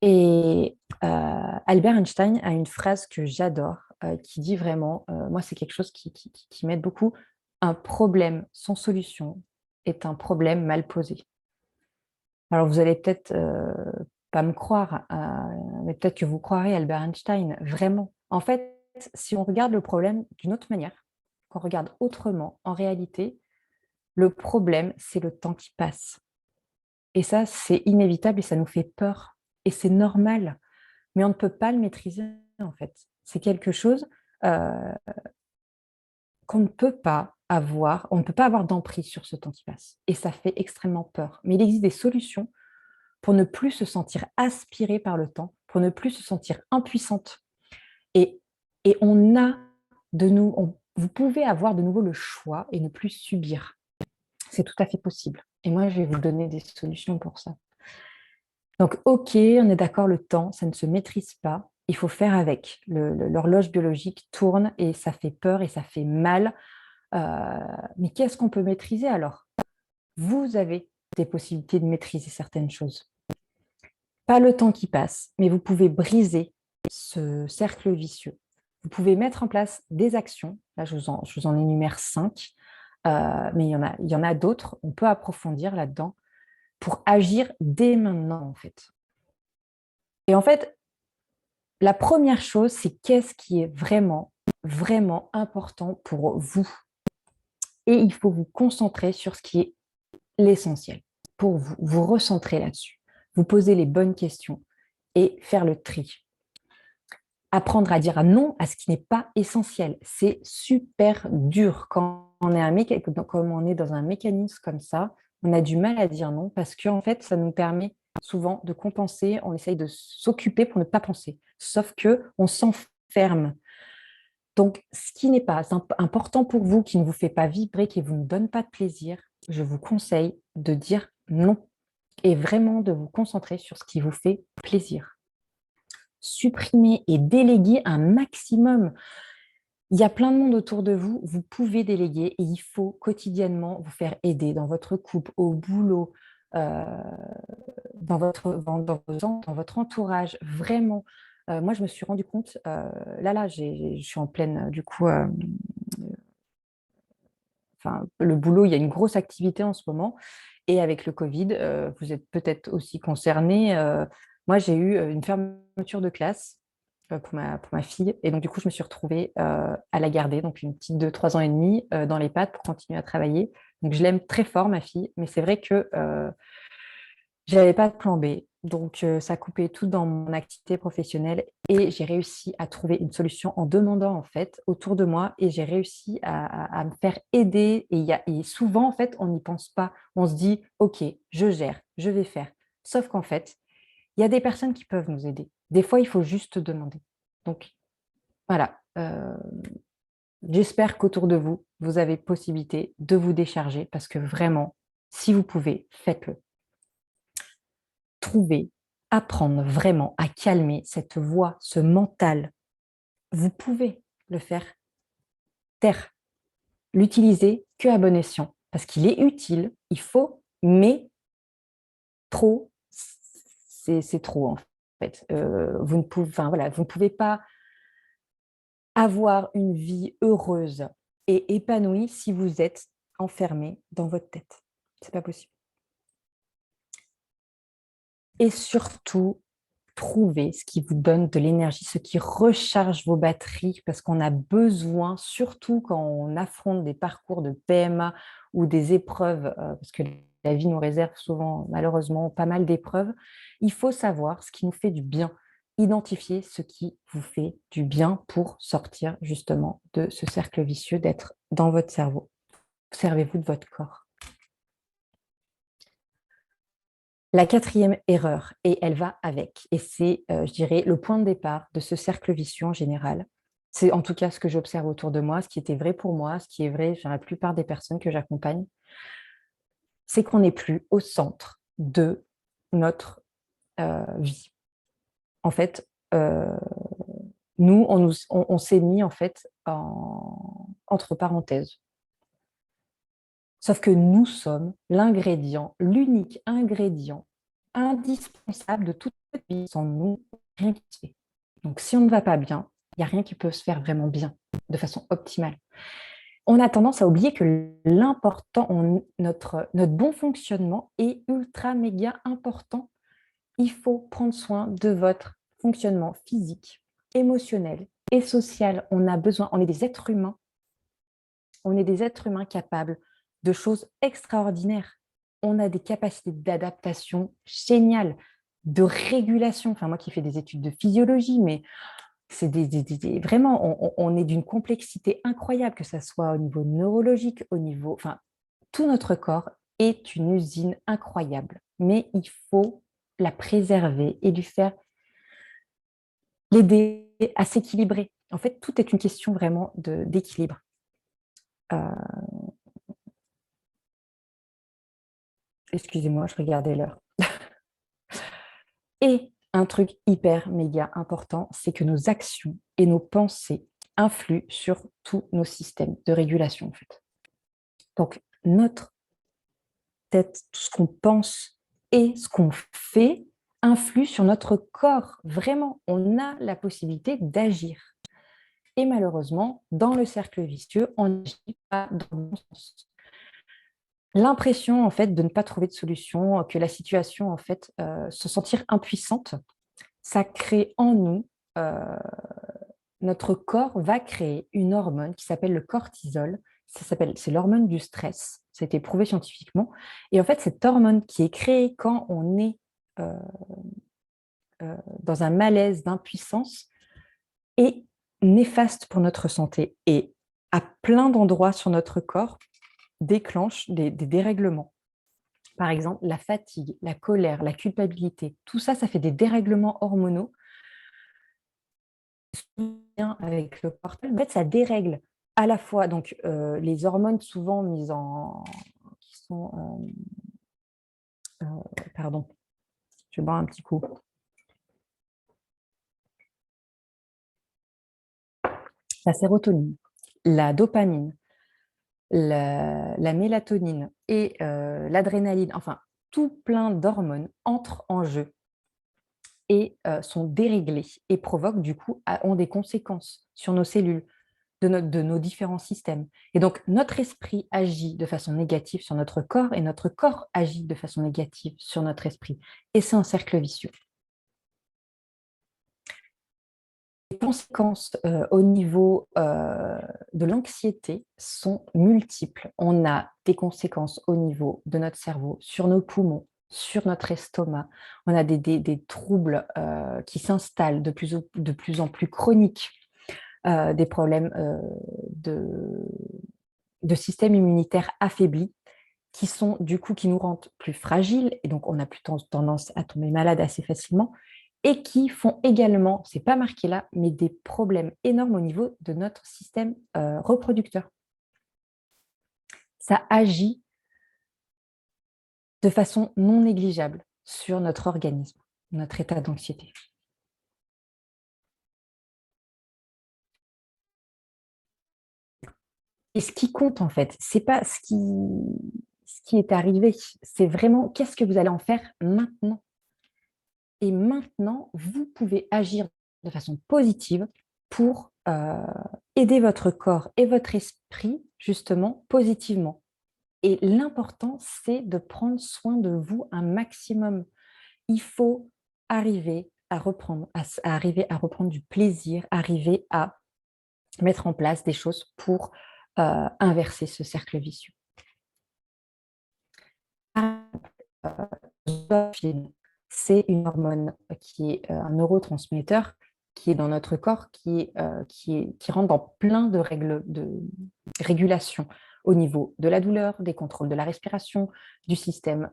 Et Albert Einstein a une phrase que j'adore, qui dit vraiment, moi c'est quelque chose qui m'aide beaucoup, un problème sans solution est un problème mal posé. Alors vous allez peut-être pas me croire, mais peut-être que vous croirez Albert Einstein, vraiment. En fait, si on regarde le problème d'une autre manière, qu'on regarde autrement, en réalité, le problème, c'est le temps qui passe. Et ça, c'est inévitable et ça nous fait peur. Et c'est normal, mais on ne peut pas le maîtriser, en fait. C'est quelque chose euh, qu'on ne peut pas avoir, on ne peut pas avoir d'emprise sur ce temps qui passe. Et ça fait extrêmement peur. Mais il existe des solutions pour ne plus se sentir aspirée par le temps, pour ne plus se sentir impuissante. Et, et on a de nous, vous pouvez avoir de nouveau le choix et ne plus subir. C'est tout à fait possible. Et moi, je vais vous donner des solutions pour ça. Donc, OK, on est d'accord, le temps, ça ne se maîtrise pas. Il faut faire avec. L'horloge biologique tourne et ça fait peur et ça fait mal. Mais qu'est-ce qu'on peut maîtriser alors? Vous avez des possibilités de maîtriser certaines choses. Pas le temps qui passe, mais vous pouvez briser ce cercle vicieux. Vous pouvez mettre en place des actions. Là, je vous en énumère 5, mais il y en a d'autres. On peut approfondir là-dedans pour agir dès maintenant, en fait. Et en fait, la première chose, c'est qu'est-ce qui est vraiment, vraiment important pour vous. Et il faut vous concentrer sur ce qui est l'essentiel pour vous. Vous recentrer là-dessus. Vous poser les bonnes questions et faire le tri. Apprendre à dire non à ce qui n'est pas essentiel. C'est super dur quand comme on est dans un mécanisme comme ça. On a du mal à dire non parce que en fait, ça nous permet souvent de compenser. On essaye de s'occuper pour ne pas penser. Sauf que on s'enferme. Donc, ce qui n'est pas important pour vous, qui ne vous fait pas vibrer, qui ne vous donne pas de plaisir, je vous conseille de dire non et vraiment de vous concentrer sur ce qui vous fait plaisir. Supprimer et déléguer un maximum. Il y a plein de monde autour de vous, vous pouvez déléguer et il faut quotidiennement vous faire aider dans votre couple, au boulot, euh, dans votre entourage, vraiment. Moi, je me suis rendu compte, je suis en pleine, du coup, enfin, le boulot, il y a une grosse activité en ce moment. Et avec le Covid, vous êtes peut-être aussi concernés. Moi, j'ai eu une fermeture de classe pour ma fille. Et donc, du coup, je me suis retrouvée à la garder, donc une petite de 3 ans et demi, dans les pattes pour continuer à travailler. Donc, je l'aime très fort, ma fille. Mais c'est vrai que je n'avais pas de plan B. Donc, ça coupait tout dans mon activité professionnelle et j'ai réussi à trouver une solution en demandant en fait autour de moi et j'ai réussi à me faire aider. Et souvent, en fait, on n'y pense pas. On se dit, OK, je gère, je vais faire. Sauf qu'en fait, il y a des personnes qui peuvent nous aider. Des fois, il faut juste demander. Donc, voilà. J'espère qu'autour de vous, vous avez possibilité de vous décharger parce que vraiment, si vous pouvez, faites-le. Trouver, apprendre vraiment à calmer cette voix, ce mental. Vous pouvez le faire taire, l'utiliser que à bon escient. parce qu'il est utile, il faut, mais trop, c'est trop en fait. Vous ne pouvez, enfin, voilà, vous ne pouvez pas avoir une vie heureuse et épanouie si vous êtes enfermé dans votre tête. C'est pas possible. Et surtout, trouvez ce qui vous donne de l'énergie, ce qui recharge vos batteries, parce qu'on a besoin, surtout quand on affronte des parcours de PMA ou des épreuves, parce que la vie nous réserve souvent, malheureusement, pas mal d'épreuves, il faut savoir ce qui nous fait du bien, identifier ce qui vous fait du bien pour sortir justement de ce cercle vicieux d'être dans votre cerveau. Servez-vous de votre corps. La quatrième erreur, et elle va avec, et c'est, je dirais, le point de départ de ce cercle vicieux en général. C'est en tout cas ce que j'observe autour de moi, ce qui était vrai pour moi, ce qui est vrai chez la plupart des personnes que j'accompagne, c'est qu'on n'est plus au centre de notre vie. En fait, nous, on s'est mis en fait entre parenthèses. Sauf que nous sommes l'ingrédient, l'unique ingrédient indispensable de toute notre vie. Sans nous, rien qui se fait. Donc, si on ne va pas bien, il n'y a rien qui peut se faire vraiment bien, de façon optimale. On a tendance à oublier que l'important, notre bon fonctionnement est ultra méga important. Il faut prendre soin de votre fonctionnement physique, émotionnel et social. On a besoin, on est des êtres humains. On est des êtres humains capables de choses extraordinaires. On a des capacités d'adaptation géniales, de régulation. Enfin, moi qui fais des études de physiologie, mais c'est vraiment, on est d'une complexité incroyable, que ce soit au niveau neurologique, au niveau, enfin, tout notre corps est une usine incroyable, mais il faut la préserver et lui faire l'aider à s'équilibrer. En fait, tout est une question vraiment d'équilibre. Excusez-moi, je regardais l'heure. Et un truc hyper méga important, c'est que nos actions et nos pensées influent sur tous nos systèmes de régulation, en fait. Donc, notre tête, tout ce qu'on pense et ce qu'on fait influe sur notre corps. Vraiment, on a la possibilité d'agir. Et malheureusement, dans le cercle vicieux, on n'agit pas dans le bon sens. L'impression, en fait, de ne pas trouver de solution, que la situation, en fait, se sentir impuissante, ça crée en nous, euh, notre corps va créer une hormone qui s'appelle le cortisol. C'est l'hormone du stress. Ça a été prouvé scientifiquement. Et en fait, cette hormone qui est créée quand on est euh, dans un malaise d'impuissance est néfaste pour notre santé et à plein d'endroits sur notre corps déclenche des dérèglements. Par exemple, la fatigue, la colère, la culpabilité, tout ça, ça fait des dérèglements hormonaux avec le cortisol. En fait, ça dérègle à la fois donc, les hormones souvent mises en... qui sont... pardon, je vais boire un petit coup. La sérotonine, la dopamine, la mélatonine et l'adrénaline, enfin, tout plein d'hormones entrent en jeu et sont déréglées et provoquent du coup, ont des conséquences sur nos cellules, de nos différents systèmes. Et donc, notre esprit agit de façon négative sur notre corps et notre corps agit de façon négative sur notre esprit. Et c'est un cercle vicieux. Les conséquences au niveau de l'anxiété sont multiples. On a des conséquences au niveau de notre cerveau, sur nos poumons, sur notre estomac. On a des troubles qui s'installent de plus en plus chroniques, des problèmes de système immunitaire affaibli qui sont du coup qui nous rendent plus fragiles et donc on a plutôt tendance à tomber malade assez facilement et qui font également, c'est pas marqué là, mais des problèmes énormes au niveau de notre système reproducteur. Ça agit de façon non négligeable sur notre organisme, notre état d'anxiété. Et ce qui compte, en fait, c'est pas ce qui est arrivé, c'est vraiment qu'est-ce que vous allez en faire maintenant. Et maintenant, vous pouvez agir de façon positive pour aider votre corps et votre esprit, justement, positivement. Et l'important, c'est de prendre soin de vous un maximum. Il faut arriver à reprendre, arriver à reprendre du plaisir, arriver à mettre en place des choses pour inverser ce cercle vicieux. C'est une hormone qui est un neurotransmetteur qui est dans notre corps, qui rentre dans plein de règles de régulation au niveau de la douleur, des contrôles de la respiration, du système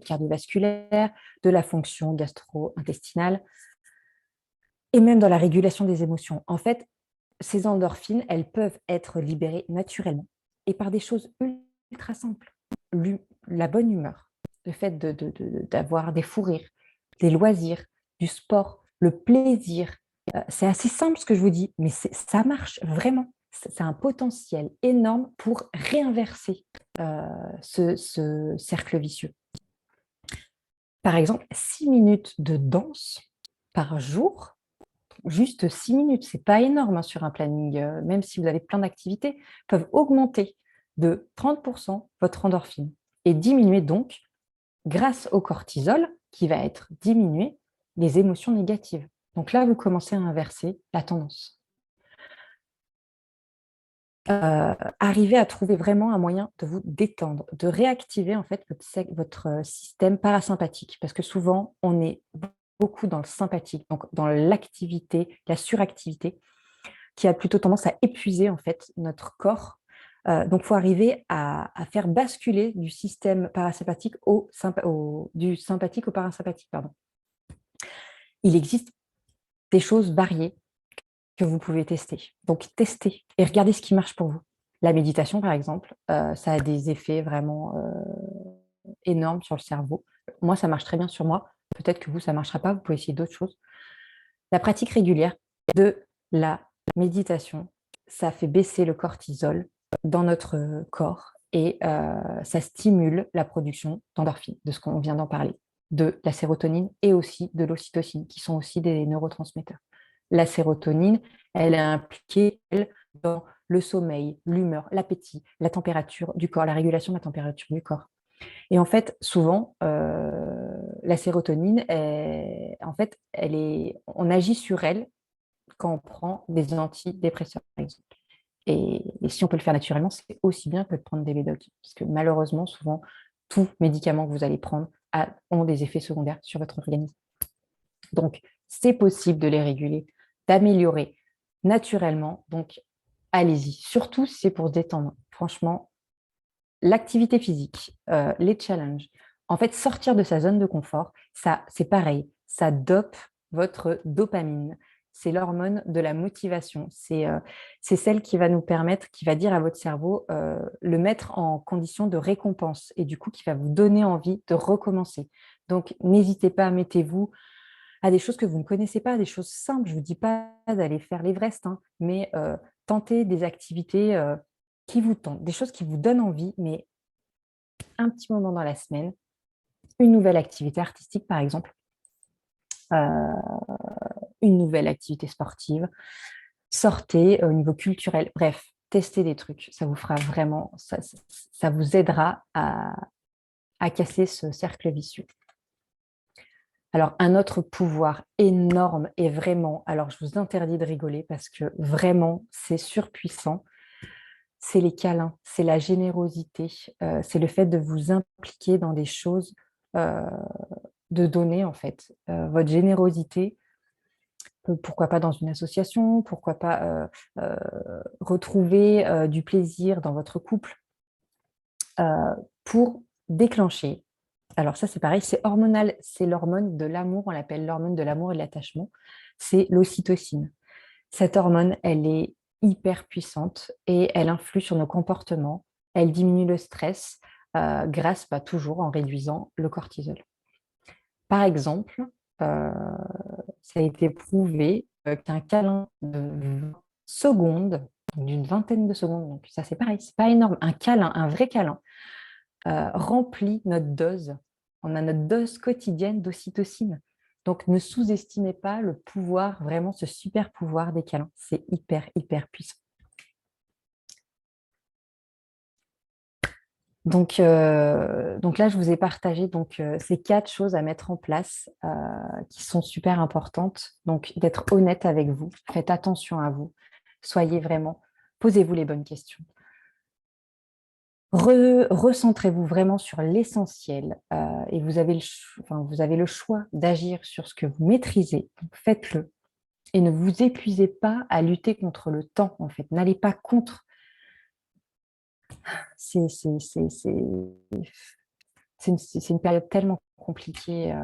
cardiovasculaire, de la fonction gastro-intestinale et même dans la régulation des émotions. En fait, ces endorphines, elles peuvent être libérées naturellement et par des choses ultra simples. La bonne humeur, le fait d'avoir des fous rires, des loisirs, du sport, le plaisir. C'est assez simple ce que je vous dis, mais ça marche vraiment. C'est un potentiel énorme pour réinverser ce cercle vicieux. Par exemple, 6 minutes de danse par jour, juste 6 minutes, c'est pas énorme hein, sur un planning, même si vous avez plein d'activités, peuvent augmenter de 30% votre endorphine et diminuer donc, grâce au cortisol, qui va être diminué, les émotions négatives. Donc là, vous commencez à inverser la tendance. Arriver à trouver vraiment un moyen de vous détendre, de réactiver en fait votre système parasympathique, parce que souvent, on est beaucoup dans le sympathique, donc dans l'activité, la suractivité, qui a plutôt tendance à épuiser en fait notre corps. Donc, il faut arriver à faire basculer du système parasympathique du sympathique au parasympathique. Pardon. Il existe des choses variées que vous pouvez tester. Donc, testez et regardez ce qui marche pour vous. La méditation, par exemple, ça a des effets vraiment énormes sur le cerveau. Moi, ça marche très bien sur moi. Peut-être que vous, ça ne marchera pas. Vous pouvez essayer d'autres choses. La pratique régulière de la méditation, ça fait baisser le cortisol dans notre corps et ça stimule la production d'endorphines, de ce qu'on vient d'en parler, de la sérotonine et aussi de l'ocytocine, qui sont aussi des neurotransmetteurs. La sérotonine, elle est impliquée elle, dans le sommeil, l'humeur, l'appétit, la température du corps, la régulation de la température du corps. Et en fait, souvent, la sérotonine, en fait, on agit sur elle quand on prend des antidépresseurs, par exemple. Et si on peut le faire naturellement, c'est aussi bien que de prendre des médocs. Parce que malheureusement, souvent, tout médicament que vous allez prendre ont des effets secondaires sur votre organisme. Donc, c'est possible de les réguler, d'améliorer naturellement. Donc, allez-y. Surtout si c'est pour se détendre. Franchement, l'activité physique, les challenges, en fait, sortir de sa zone de confort, ça, c'est pareil. Ça dope votre dopamine. C'est l'hormone de la motivation. C'est celle qui va nous permettre, qui va dire à votre cerveau, le mettre en condition de récompense et du coup, qui va vous donner envie de recommencer. Donc, n'hésitez pas, mettez-vous à des choses que vous ne connaissez pas, des choses simples. Je ne vous dis pas d'aller faire l'Everest, hein, mais tentez des activités qui vous tentent, des choses qui vous donnent envie, mais un petit moment dans la semaine, une nouvelle activité artistique, par exemple, euh, une nouvelle activité sportive, sortez au niveau culturel, bref, testez des trucs, ça vous fera vraiment, ça vous aidera à casser ce cercle vicieux. Alors, un autre pouvoir énorme et vraiment, alors je vous interdis de rigoler parce que vraiment, c'est surpuissant, c'est les câlins, c'est la générosité, c'est le fait de vous impliquer dans des choses, de donner en fait. Votre générosité, pourquoi pas dans une association, pourquoi pas retrouver du plaisir dans votre couple pour déclencher. Alors ça, c'est pareil, c'est hormonal, c'est l'hormone de l'amour, on l'appelle l'hormone de l'amour et de l'attachement, c'est l'ocytocine. Cette hormone, elle est hyper puissante et elle influe sur nos comportements, elle diminue le stress grâce, toujours en réduisant le cortisol. Par exemple, ça a été prouvé qu'un câlin de 20 secondes d'une vingtaine de secondes. Donc ça, c'est pareil, c'est pas énorme. Un câlin, un vrai câlin, remplit notre dose. On a notre dose quotidienne d'ocytocine. Donc ne sous-estimez pas le pouvoir, vraiment ce super pouvoir des câlins. C'est hyper, hyper puissant. Donc là, je vous ai partagé ces 4 choses à mettre en place qui sont super importantes. Donc, d'être honnête avec vous, faites attention à vous, soyez vraiment, posez-vous les bonnes questions. Recentrez-vous vraiment sur l'essentiel et vous avez le choix d'agir sur ce que vous maîtrisez. Donc, faites-le et ne vous épuisez pas à lutter contre le temps, en fait. N'allez pas contre. C'est une période tellement compliquée.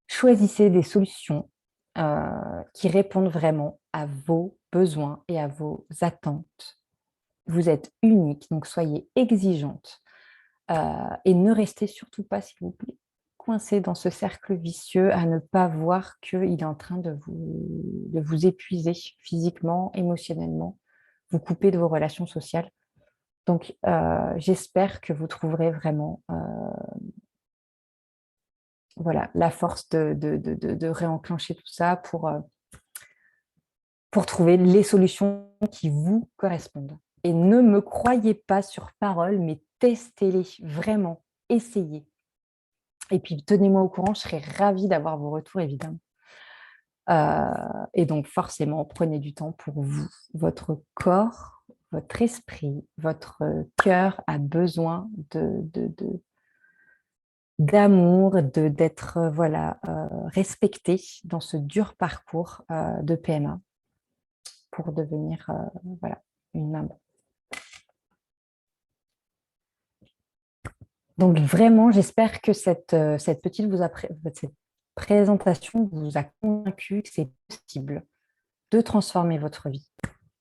Choisissez des solutions qui répondent vraiment à vos besoins et à vos attentes. Vous êtes unique, donc soyez exigeante et ne restez surtout pas, s'il vous plaît, coincé dans ce cercle vicieux à ne pas voir qu'il est en train de vous épuiser physiquement, émotionnellement, vous couper de vos relations sociales. Donc, j'espère que vous trouverez vraiment voilà, la force de réenclencher tout ça pour trouver les solutions qui vous correspondent. Et ne me croyez pas sur parole, mais testez-les, vraiment, essayez. Et puis, tenez-moi au courant, je serai ravie d'avoir vos retours, évidemment. Et donc, forcément, prenez du temps pour vous. Votre corps, votre esprit, votre cœur a besoin d'amour, d'être voilà, respecté dans ce dur parcours de PMA pour devenir voilà, une maman. Donc vraiment, j'espère que cette petite cette présentation vous a convaincu que c'est possible de transformer votre vie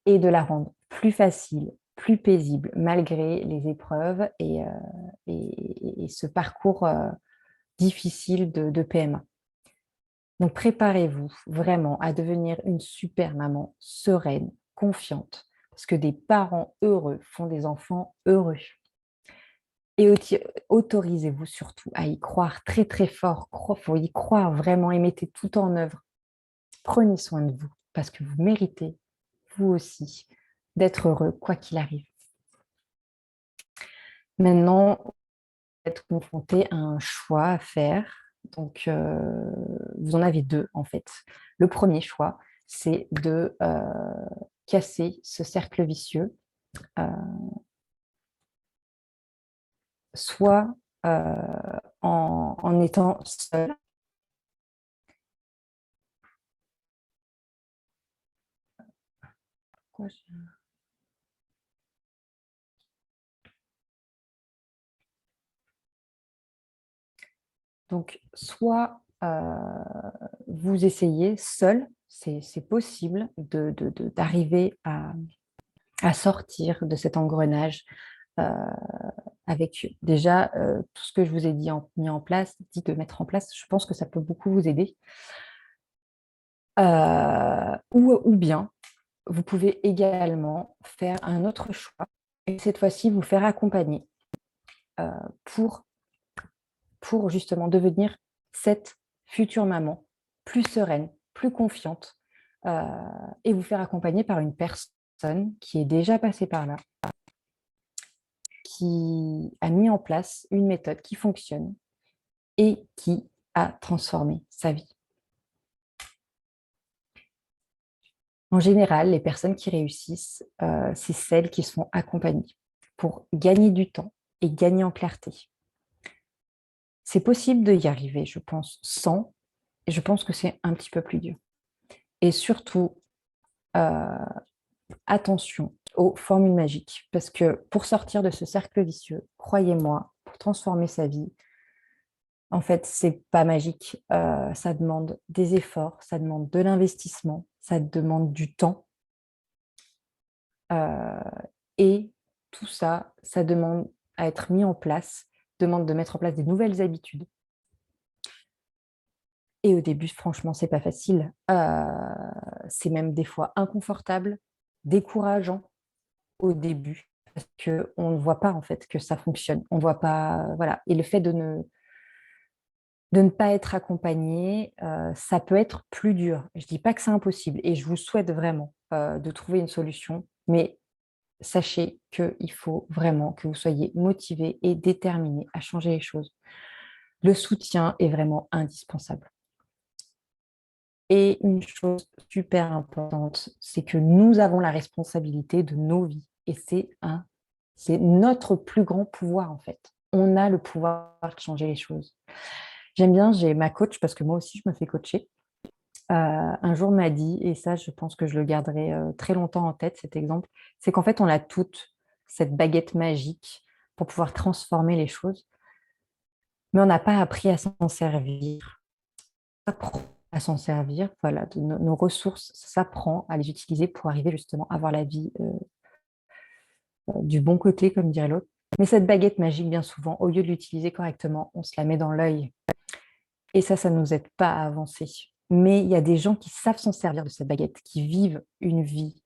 et de la rendre plus facile, plus paisible, malgré les épreuves et ce parcours difficile de PMA. Donc, préparez-vous vraiment à devenir une super maman sereine, confiante, parce que des parents heureux font des enfants heureux. Et autorisez-vous surtout à y croire très très fort. Il faut y croire vraiment et mettez tout en œuvre. Prenez soin de vous parce que vous méritez, vous aussi, d'être heureux quoi qu'il arrive. Maintenant, vous êtes confronté à un choix à faire. Donc, vous en avez 2 en fait. Le premier choix, c'est de casser ce cercle vicieux, euh, soit en étant seul. Donc, soit vous essayez seul, c'est possible d'arriver à sortir de cet engrenage avec déjà tout ce que je vous ai mis en place, dit de mettre en place. Je pense que ça peut beaucoup vous aider. Ou bien, vous pouvez également faire un autre choix et cette fois-ci vous faire accompagner euh, pour, pour justement devenir cette future maman plus sereine, plus confiante et vous faire accompagner par une personne qui est déjà passée par là, qui a mis en place une méthode qui fonctionne et qui a transformé sa vie. En général, les personnes qui réussissent, c'est celles qui sont accompagnées pour gagner du temps et gagner en clarté. C'est possible d'y arriver, je pense, sans, et je pense que c'est un petit peu plus dur. Et surtout, euh, attention aux formules magiques, parce que pour sortir de ce cercle vicieux, croyez-moi, pour transformer sa vie, en fait, c'est pas magique. Ça demande des efforts, ça demande de l'investissement, ça demande du temps. Et tout ça, ça demande à être mis en place, demande de mettre en place des nouvelles habitudes. Et au début, franchement, c'est pas facile. C'est même des fois inconfortable, décourageant au début, parce qu'on ne voit pas en fait que ça fonctionne. On voit pas, voilà. Et le fait de ne pas être accompagné, ça peut être plus dur. Je dis pas que c'est impossible et je vous souhaite vraiment de trouver une solution, mais sachez qu'il faut vraiment que vous soyez motivé et déterminé à changer les choses. Le soutien est vraiment indispensable. Et une chose super importante, c'est que nous avons la responsabilité de nos vies. Et c'est notre plus grand pouvoir, en fait. On a le pouvoir de changer les choses. J'aime bien, j'ai ma coach, parce que moi aussi, je me fais coacher. Un jour m'a dit, et ça, je pense que je le garderai très longtemps en tête, cet exemple, c'est qu'en fait, on a toute cette baguette magique pour pouvoir transformer les choses, mais on n'a pas appris à s'en servir. Apprend à s'en servir, voilà, de nos ressources, ça s'apprend à les utiliser pour arriver justement à avoir la vie du bon côté, comme dirait l'autre. Mais cette baguette magique, bien souvent, au lieu de l'utiliser correctement, on se la met dans l'œil. Et ça ne nous aide pas à avancer. Mais il y a des gens qui savent s'en servir de cette baguette, qui vivent une vie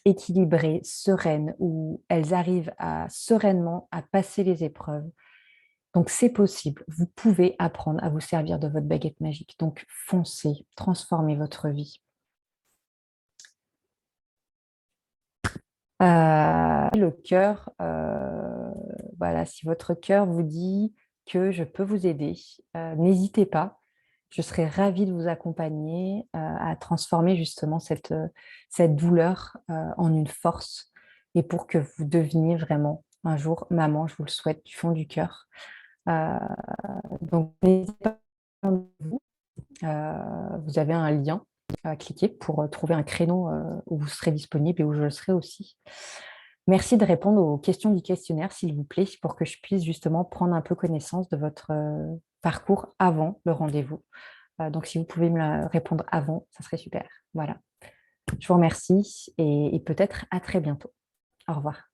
équilibrée, sereine, où elles arrivent à sereinement à passer les épreuves. Donc, c'est possible. Vous pouvez apprendre à vous servir de votre baguette magique. Donc, foncez, transformez votre vie. Le cœur, voilà, si votre cœur vous dit que je peux vous aider, n'hésitez pas. Je serais ravie de vous accompagner à transformer justement cette douleur en une force et pour que vous deveniez vraiment un jour maman, je vous le souhaite du fond du cœur. Euh, donc, n'hésitez pas à vous. Vous avez un lien à cliquer pour trouver un créneau où vous serez disponible et où je le serai aussi. Merci de répondre aux questions du questionnaire, s'il vous plaît, pour que je puisse justement prendre un peu connaissance de votre parcours avant le rendez-vous. Donc, si vous pouvez me répondre avant, ça serait super. Voilà. Je vous remercie et peut-être à très bientôt. Au revoir.